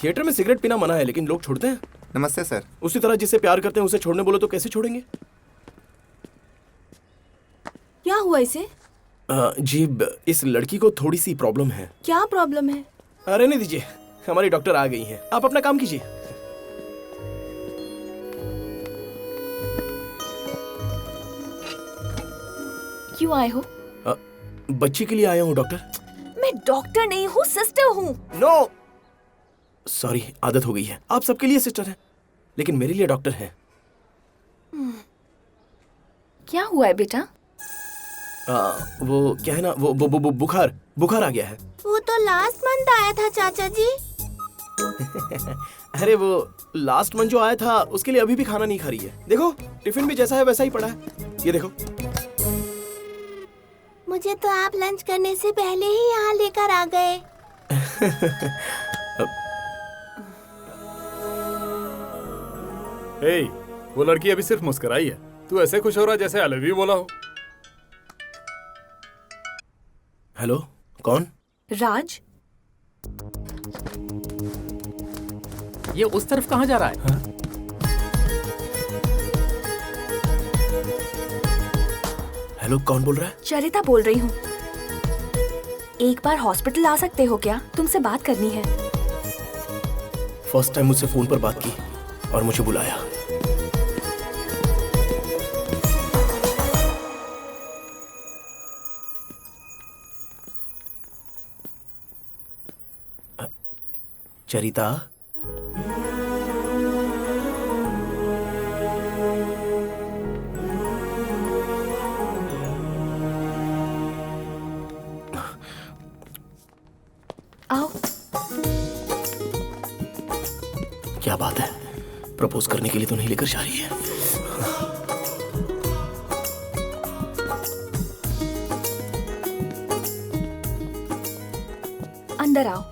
Theatre में cigarette पीना मना है लेकिन लोग छोड़ते हैं। नमस्ते सर। उसी तरह जिससे प्यार करते हैं उसे छोड़ने बोलो तो कैसे छोड़ेंगे? क्या हुआ इसे? जी इस लड़की को थोड़ी सी प्रॉब्लम है। क्या प्रॉब्लम है? रहने दीजिए, हमारी डॉक्टर आ गई हैं। आप अपना काम कीजिए। क्यों आए हो? बच्ची के लिए आया हूँ डॉक्टर। मैं डॉक्टर नहीं हूँ, सिस्टर हूँ। नो सॉरी, आदत हो गई है। आप सबके लिए सिस्टर हैं लेकिन मेरे लिए डॉक्टर हैं। क्या हुआ है बेटा? वो क्या है ना, वो बुखार आ गया है। वो तो लास्ट मंथ आया था चाचा जी। अरे वो लास्ट मंथ जो आया था उसके लिए अभी भी खाना नहीं खा रही है। देखो टिफिन भी जैसा है वैसा ही पड़ा है, ये देखो। मुझे तो आप लंच करने से पहले ही यहाँ लेकर आ गए। हे, वो लड़की अभी सिर्फ मुस्कुराई है, तू ऐसे खुश हो रहा जैसे आई लव यू बोला हो। हेलो, कौन? राज। ये उस तरफ कहाँ जा रहा है? हाँ? हेलो, कौन बोल रहा है? चरिता बोल रही हूँ। एक बार हॉस्पिटल आ सकते हो क्या? तुमसे बात करनी है। फर्स्ट टाइम मुझसे फोन पर बात की और मुझे बुलाया। चरिता, आओ। क्या बात है? प्रपोज करने के लिए तो नहीं लेकर जा रही है। अंदर आओ।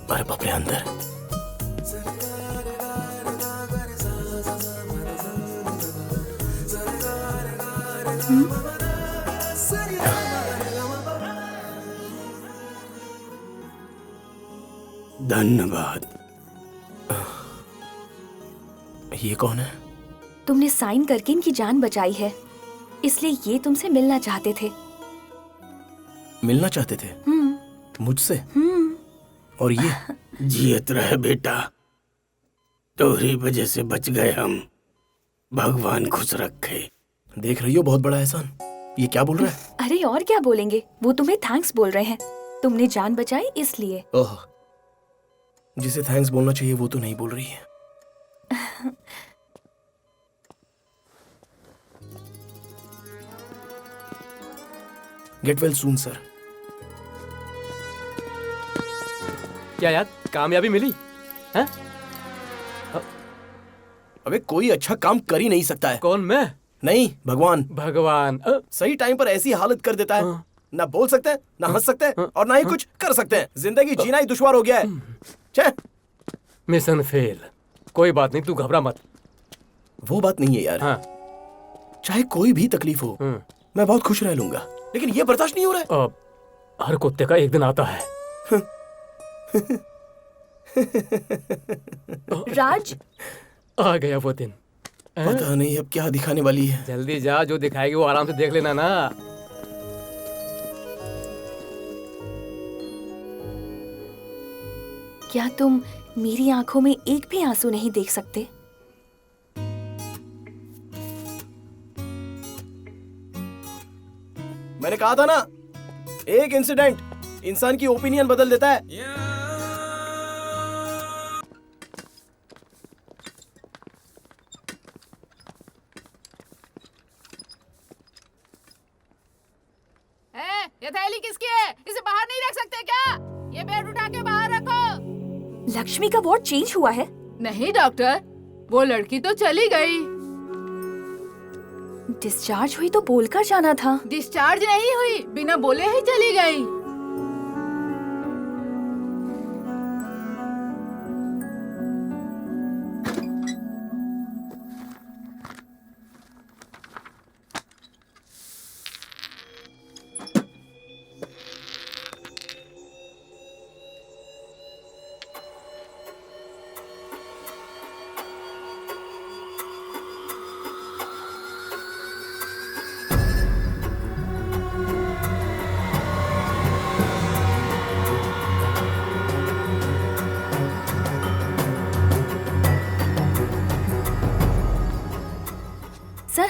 अरे बाप रे, अंदर? धन्यवाद। ये कौन है? तुमने साइन करके इनकी जान बचाई है, इसलिए ये तुमसे मिलना चाहते थे। मिलना चाहते थे? मुझसे? और ये? जियत रहे बेटा, तोहरी वजह से बच गए हम। भगवान खुश रखे। देख रही हो बहुत बड़ा एहसान। ये क्या बोल रहा है? अरे और क्या बोलेंगे, वो तुम्हें थैंक्स बोल रहे हैं। तुमने जान बचाई इसलिए। ओह, जिसे थैंक्स बोलना चाहिए वो तो नहीं बोल रही है। Get well soon sir. क्या यार, कामयाबी मिली? हैं? अबे कोई अच्छा काम कर ही नहीं सकता है। कौन, मैं? नहीं, भगवान। भगवान सही टाइम पर ऐसी हालत कर देता है। ना बोल सकते हैं, ना हंस सकते हैं और ना ही कुछ कर सकते हैं। जिंदगी जीना ही दुश्वार हो गया है। छे। Mission fail. कोई बात नहीं, तू घबरा मत। वो बात नहीं है यार। हाँ। चाहे कोई भी तकलीफ हो, मैं बहुत खुश रह लूंगा, लेकिन ये बर्दाश्त नहीं हो रहा है। हर कुत्ते का एक दिन आता है। राज, आ गया वो दिन। पता नहीं अब क्या दिखाने वाली है। जल्दी जा, जो दिखाएगी वो आराम से देख लेना ना। क्या तुम मेरी आंखों में एक भी आंसू नहीं देख सकते? मैंने कहा था ना, एक इंसिडेंट इंसान की ओपिनियन बदल देता है। ये थैली किसकी है? इसे बाहर नहीं रख सकते क्या? ये बेड उठा के बाहर रखो। लक्ष्मी का वार्ड चेंज हुआ है? नहीं डॉक्टर, वो लड़की तो चली गई। डिस्चार्ज हुई तो बोलकर जाना था। डिस्चार्ज नहीं हुई, बिना बोले ही चली गई।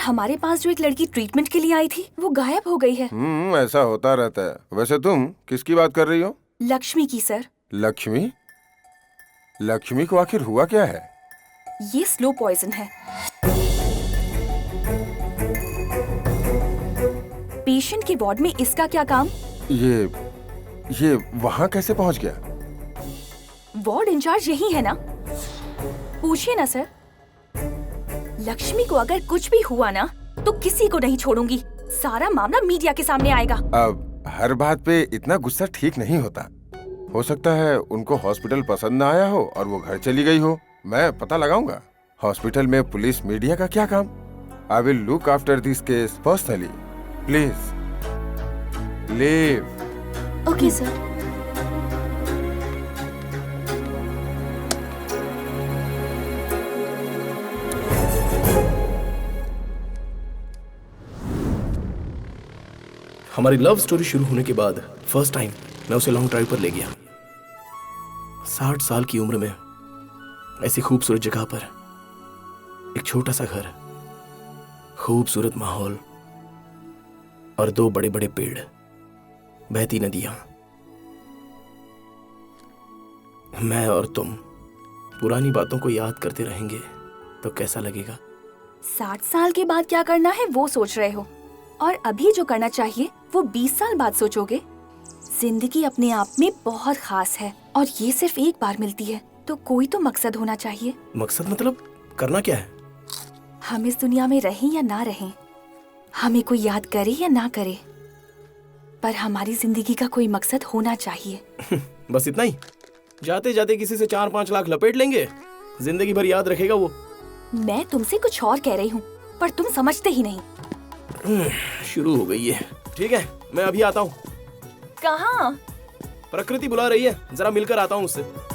हमारे पास जो एक लड़की ट्रीटमेंट के लिए आई थी वो गायब हो गई है। ऐसा होता रहता है। वैसे तुम किसकी बात कर रही हो? लक्ष्मी की सर। लक्ष्मी? लक्ष्मी को आखिर हुआ क्या है? ये स्लो पॉइजन है। पेशेंट के वार्ड में इसका क्या काम? ये वहाँ कैसे पहुँच गया? वार्ड इंचार्ज यही है ना? पूछिए ना सर। लक्ष्मी को अगर कुछ भी हुआ ना तो किसी को नहीं छोड़ूंगी। सारा मामला मीडिया के सामने आएगा। अब हर बात पे इतना गुस्सा ठीक नहीं होता। हो सकता है उनको हॉस्पिटल पसंद न आया हो और वो घर चली गई हो। मैं पता लगाऊंगा। हॉस्पिटल में पुलिस मीडिया का क्या काम? I will look after this case personally. Please leave. Okay sir. हमारी लव स्टोरी शुरू होने के बाद फर्स्ट टाइम मैं उसे लॉन्ग ड्राइव पर ले गया। 60 साल की उम्र में ऐसी खूबसूरत जगह पर एक छोटा सा घर, खूबसूरत माहौल और 2 बड़े बड़े पेड़, बहती नदियां। मैं और तुम पुरानी बातों को याद करते रहेंगे तो कैसा लगेगा? 60 साल के बाद क्या करना है वो सोच रहे हो, और अभी जो करना चाहिए वो 20 साल बाद सोचोगे। जिंदगी अपने आप में बहुत खास है और ये सिर्फ एक बार मिलती है, तो कोई तो मकसद होना चाहिए। मकसद मतलब करना क्या है? हम इस दुनिया में रहें या ना रहें, हमें कोई याद करे या ना करे, पर हमारी जिंदगी का कोई मकसद होना चाहिए। बस इतना ही? जाते जाते किसी से 4-5 लाख लपेट लेंगे, जिंदगी भर याद रखेगा वो। मैं तुमसे कुछ और कह रही हूँ पर तुम समझते ही नहीं। शुरू हो गई है। ठीक है, मैं अभी आता हूँ। कहाँ? प्रकृति बुला रही है, जरा मिलकर आता हूँ उससे।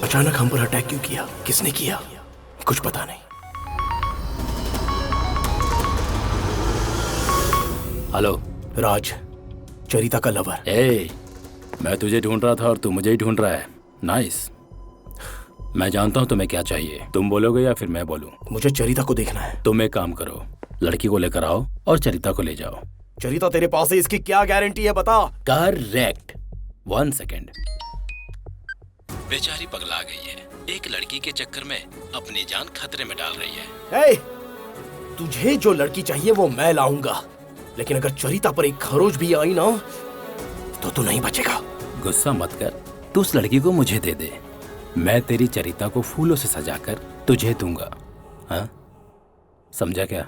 अचानक हम पर अटैक क्यों किया? किसने किया? कुछ पता नहीं। हेलो राज, चरिता का लवर। ए, मैं तुझे ढूंढ रहा था और तू मुझे ही ढूंढ रहा है। नाइस। मैं जानता हूँ तुम्हें क्या चाहिए। तुम बोलोगे या फिर मैं बोलूं? मुझे चरिता को देखना है। तुम एक काम करो, लड़की को लेकर आओ और चरिता को ले जाओ। चरिता तेरे पास है, इसकी क्या गारंटी है बता? करेक्ट। 1 सेकेंड। बेचारी पगला गई है, एक लड़की के चक्कर में अपनी जान खतरे में डाल रही है। ए, तुझे जो लड़की चाहिए वो मैं लाऊंगा, लेकिन अगर चरिता पर एक खरोच भी आई ना तो तू नहीं बचेगा। गुस्सा मत कर, तू उस लड़की को मुझे दे दे, मैं तेरी चरिता को फूलों से सजाकर तुझे दूंगा। हाँ, समझा क्या?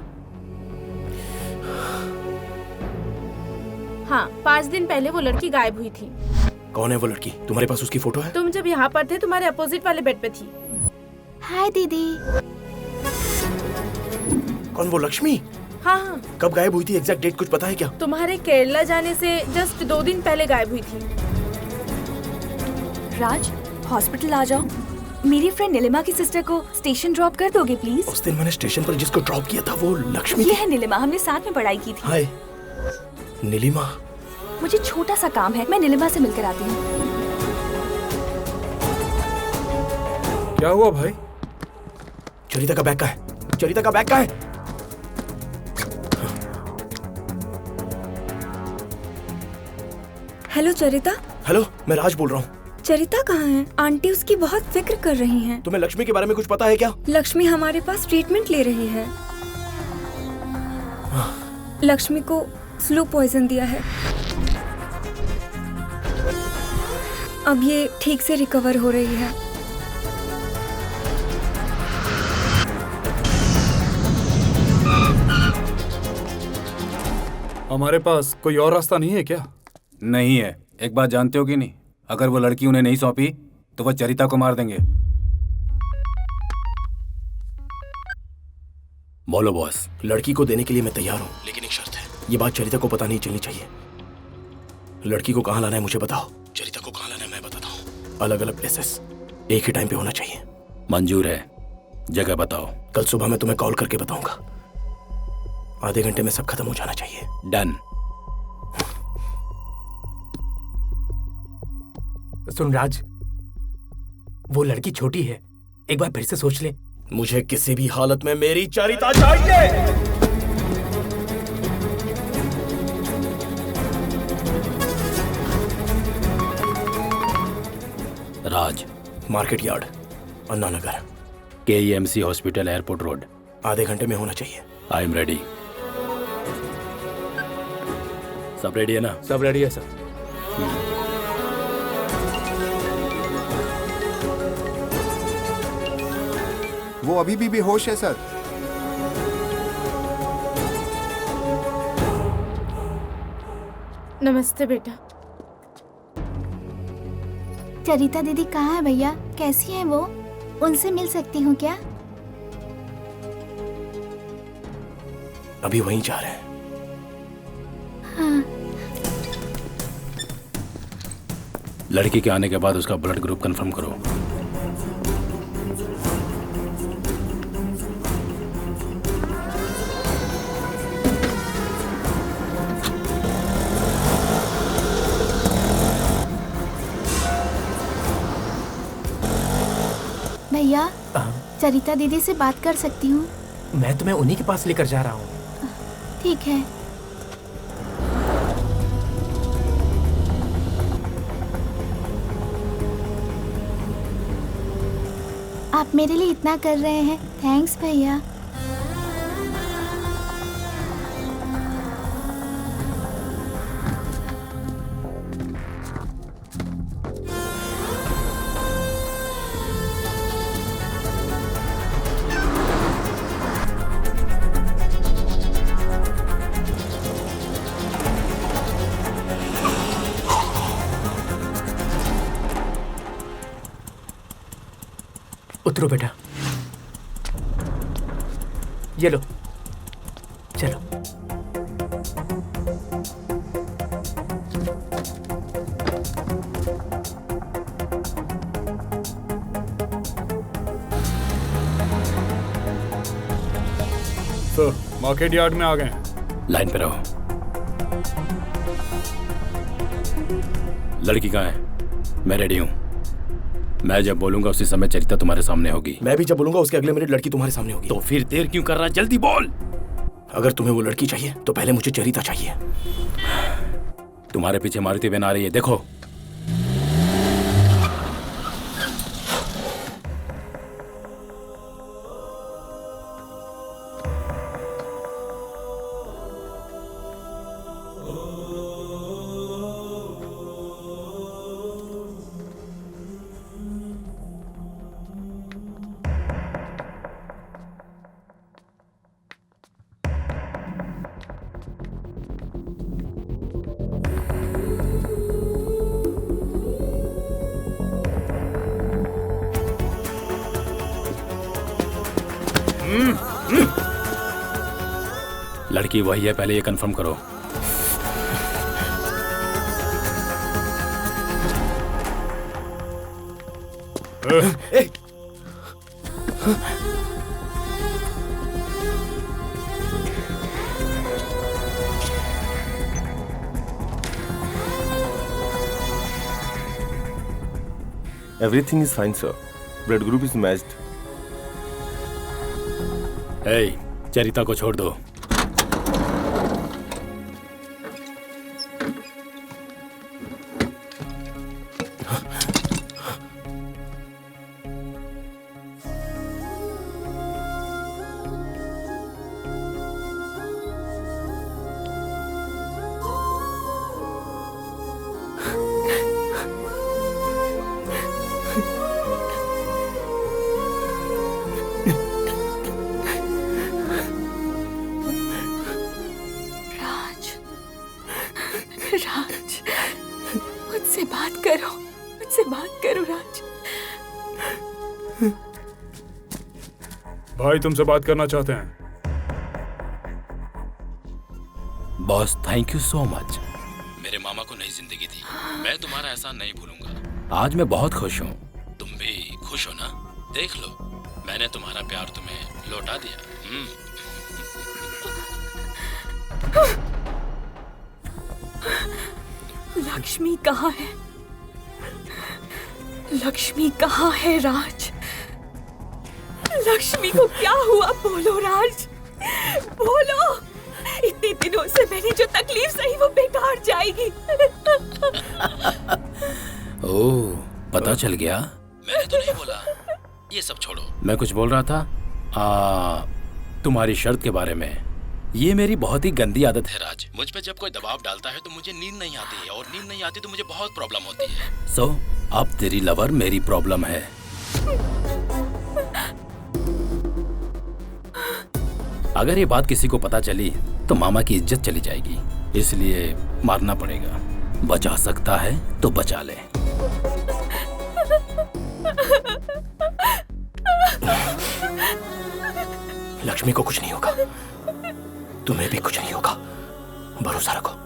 हाँ, 5 दिन पहले वो लड़की गायब हुई थी। कौन है वो लड़की? तुम्हारे पास उसकी फोटो है? तुम जब यहाँ पर थे तुम्हारे अपोजिट वाले बेड पे थी। हाय दीदी। कौन, वो लक्ष्मी? हाँ हाँ, कब गायब हुई थी? एग्जैक्ट डेट कुछ पता है क्या? तुम्हारे केरला जाने से जस्ट 2 दिन पहले गायब हुई थी। राज, हॉस्पिटल आ जाओ। मेरी फ्रेंड नीलिमा की सिस्टर को स्टेशन ड्रॉप कर दोगे प्लीज? उस दिन मैंने स्टेशन पर जिसको ड्रॉप किया था वो लक्ष्मी ये थी। है नीलिमा, हमने साथ में पढ़ाई की थी। हाय नीलिमा। मुझे छोटा सा काम है, मैं नीलिमा से मिलकर आती हूँ। क्या हुआ भाई? चरिता का बैग कहाँ है? चरिता का बैग कहाँ है? हेलो चरिता। हेलो, मैं राज बोल रहा हूँ। चरिता कहाँ है? आंटी उसकी बहुत फिक्र कर रही हैं। तुम्हें लक्ष्मी के बारे में कुछ पता है क्या? लक्ष्मी हमारे पास ट्रीटमेंट ले रही है। लक्ष्मी को स्लो पॉइजन दिया है। अब ये ठीक से रिकवर हो रही है। हमारे पास कोई और रास्ता नहीं है क्या? नहीं है। एक बात जानते हो कि नहीं, अगर वो लड़की उन्हें नहीं सौंपी तो वो चरिता को मार देंगे। बोलो बॉस। लड़की को देने के लिए मैं तैयार हूँ, लेकिन एक शर्त है। ये बात चरिता को पता नहीं चलनी चाहिए। लड़की को कहाँ लाना है मुझे बताओ, चरिता को कहाँ लाना है मैं बताता हूँ। अलग अलग प्लेसेस, एक ही टाइम पे होना चाहिए। मंजूर है, जगह बताओ। कल सुबह मैं तुम्हें कॉल करके बताऊंगा। आधे घंटे में सब खत्म हो जाना चाहिए। डन। सुन राज, वो लड़की छोटी है, एक बार फिर से सोच ले। मुझे किसी भी हालत में मेरी चरिता चाहिए। राज, मार्केट यार्ड, अन्ना नगर, KEMC हॉस्पिटल, एयरपोर्ट रोड। आधे घंटे में होना चाहिए। I am ready. सब रेडी है ना? सब रेडी है सर। वो अभी भी बेहोश है सर। नमस्ते बेटा। चरिता दीदी कहाँ है भैया? कैसी है वो? उनसे मिल सकती हूँ क्या? अभी वहीं जा रहे हैं। हाँ। लड़की के आने के बाद उसका ब्लड ग्रुप कंफर्म करो। भैया, चरिता दीदी से बात कर सकती हूँ? मैं तुम्हें उन्हीं के पास लेकर जा रहा हूँ। ठीक है। आप मेरे लिए इतना कर रहे हैं, थैंक्स भैया। उतरो बेटा, ये लो, चलो। सर, मार्केट यार्ड में आ गए हैं। लाइन पे रहो। लड़की कहाँ है? मैं रेडी हूँ। मैं जब बोलूंगा उसी समय चरिता तुम्हारे सामने होगी। मैं भी जब बोलूंगा उसके अगले मिनट लड़की तुम्हारे सामने होगी। तो फिर देर क्यों कर रहा? जल्दी बोल। अगर तुम्हें वो लड़की चाहिए तो पहले मुझे चरिता चाहिए। तुम्हारे पीछे मारुति वैन आ रही है, देखो। लड़की वही है, पहले ये कंफर्म करो। Everything is fine, sir. Blood group is matched. चरिता को छोड़ दो। राज, मुझसे बात करो, मुझसे बात करो राज। भाई तुमसे बात करना चाहते हैं। Boss, thank you so much. मेरे मामा को नई जिंदगी दी, मैं तुम्हारा एहसान नहीं भूलूंगा। आज मैं बहुत खुश हूँ, तुम भी खुश हो ना? देख लो, मैंने तुम्हारा प्यार तुम्हें लौटा दिया। लक्ष्मी कहाँ है? लक्ष्मी कहाँ है राज? लक्ष्मी को क्या हुआ? बोलो राज, बोलो। इतने दिनों से मैंने जो तकलीफ सही वो बेकार जाएगी। ओह, पता चल गया? मैंने तो नहीं बोला। ये सब छोड़ो, मैं कुछ बोल रहा था तुम्हारी शर्त के बारे में। ये मेरी बहुत ही गंदी आदत है राज। मुझ पे जब कोई दबाव डालता है तो मुझे नींद नहीं आती है, और नींद नहीं आती तो मुझे बहुत प्रॉब्लम होती है। सो अब तेरी लवर मेरी प्रॉब्लम है। अगर ये बात किसी को पता चली तो मामा की इज्जत चली जाएगी, इसलिए मारना पड़ेगा। बचा सकता है तो बचा ले। लक्ष्मी को कुछ नहीं होगा, तुम्हें भी कुछ नहीं होगा, भरोसा रखो।